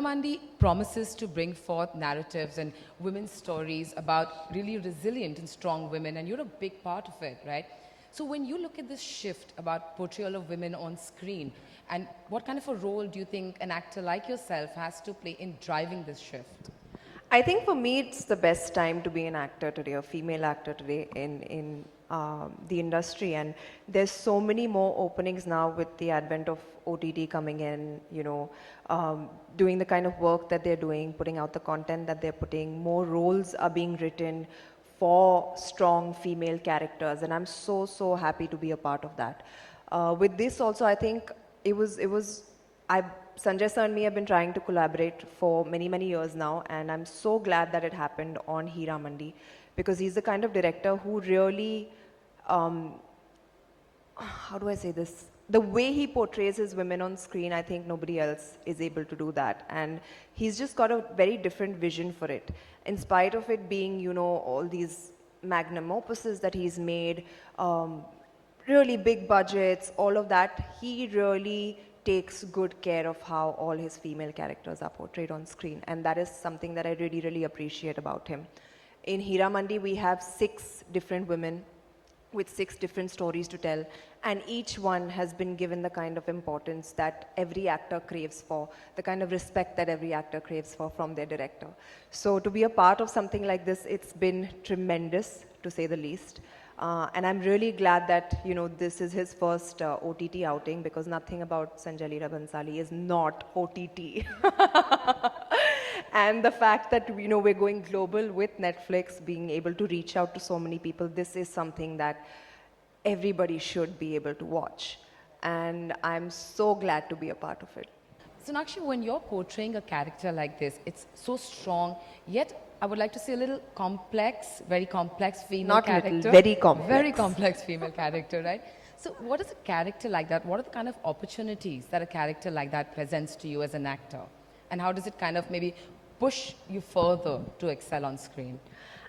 Heeramandi promises to bring forth narratives and women's stories about really resilient and strong women, and you're a big part of it, right? So when you look at this shift about portrayal of women on screen, and what kind of a role do you think an actor like yourself has to play in driving this shift? I think for me, it's the best time to be an actor today, a female actor today in the industry. And there's so many more openings now with the advent of OTT coming in, doing the kind of work that they're doing, putting out the content that they're putting. More roles are being written for strong female characters, and I'm so happy to be a part of that. With this also, I think Sanjay sir and me have been trying to collaborate for many years now, and I'm so glad that it happened on Heeramandi, because he's the kind of director who really, how do I say this? The way he portrays his women on screen, I think nobody else is able to do that. And he's just got a very different vision for it. In spite of it being, all these magnum opuses that he's made, really big budgets, all of that, he really takes good care of how all his female characters are portrayed on screen. And that is something that I really appreciate about him. In Heeramandi, we have 6 different women with 6 different stories to tell, and each one has been given the kind of importance that every actor craves for, the kind of respect that every actor craves for from their director. So to be a part of something like this, it's been tremendous, to say the least. And I'm really glad that, this is his first OTT outing, because nothing about Sanjay Leela Bhansali is not OTT. And the fact that, we're going global with Netflix, being able to reach out to so many people, this is something that everybody should be able to watch. And I'm so glad to be a part of it. Sonakshi, when you're portraying a character like this, it's so strong, yet I would like to see a little complex, very complex female character. Not little, very complex. Very complex female character, right? So what is a character like that? What are the kind of opportunities that a character like that presents to you as an actor? And how does it kind of maybe push you further to excel on screen?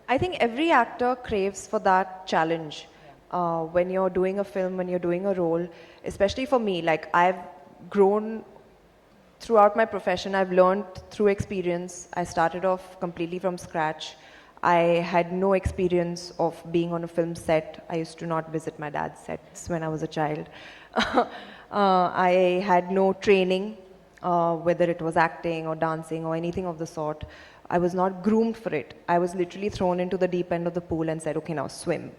I think every actor craves for that challenge. When you're doing a film, when you're doing a role, especially for me, like I've grown throughout my profession, I've learned through experience. I started off completely from scratch. I had no experience of being on a film set. I used to not visit my dad's sets when I was a child. I had no training, whether it was acting or dancing or anything of the sort. I was not groomed for it. I was literally thrown into the deep end of the pool and said, okay, now swim.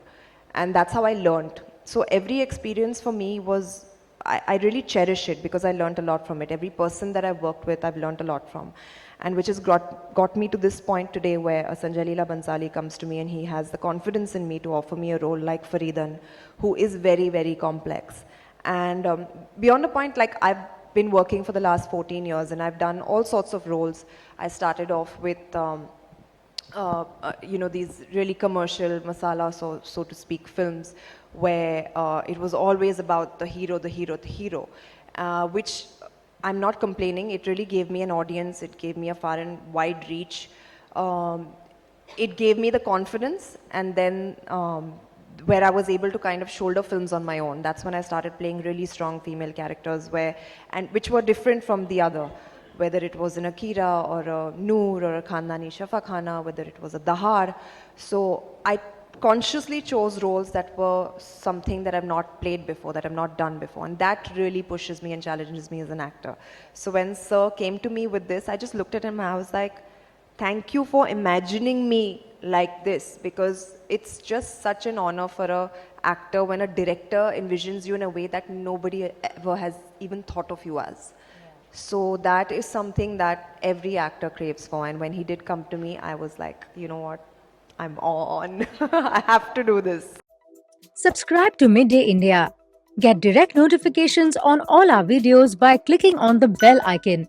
And that's how I learned. So every experience for me was, I really cherish it, because I learned a lot from it. Every person that I've worked with, I've learned a lot from. And which has got me to this point today where Sanjay Leela Bhansali comes to me and he has the confidence in me to offer me a role like Faridan, who is very complex. And beyond the point, like I've been working for the last 14 years and I've done all sorts of roles. I started off with these really commercial masala, so to speak, films where it was always about the hero, which I'm not complaining. It really gave me an audience. It gave me a far and wide reach. It gave me the confidence, and then where I was able to kind of shoulder films on my own. That's when I started playing really strong female characters which were different from the other. Whether it was an Akira or a Noor or a Khandani Shafakhana, whether it was a Dahar. So I consciously chose roles that were something that I've not played before, that I've not done before. And that really pushes me and challenges me as an actor. So when Sir came to me with this, I just looked at him and I was like, thank you for imagining me like this, because it's just such an honor for an actor when a director envisions you in a way that nobody ever has even thought of you as. So that is something that every actor craves for. And when he did come to me, I was like, you know what? I'm on. I have to do this. Subscribe to Midday India. Get direct notifications on all our videos by clicking on the bell icon.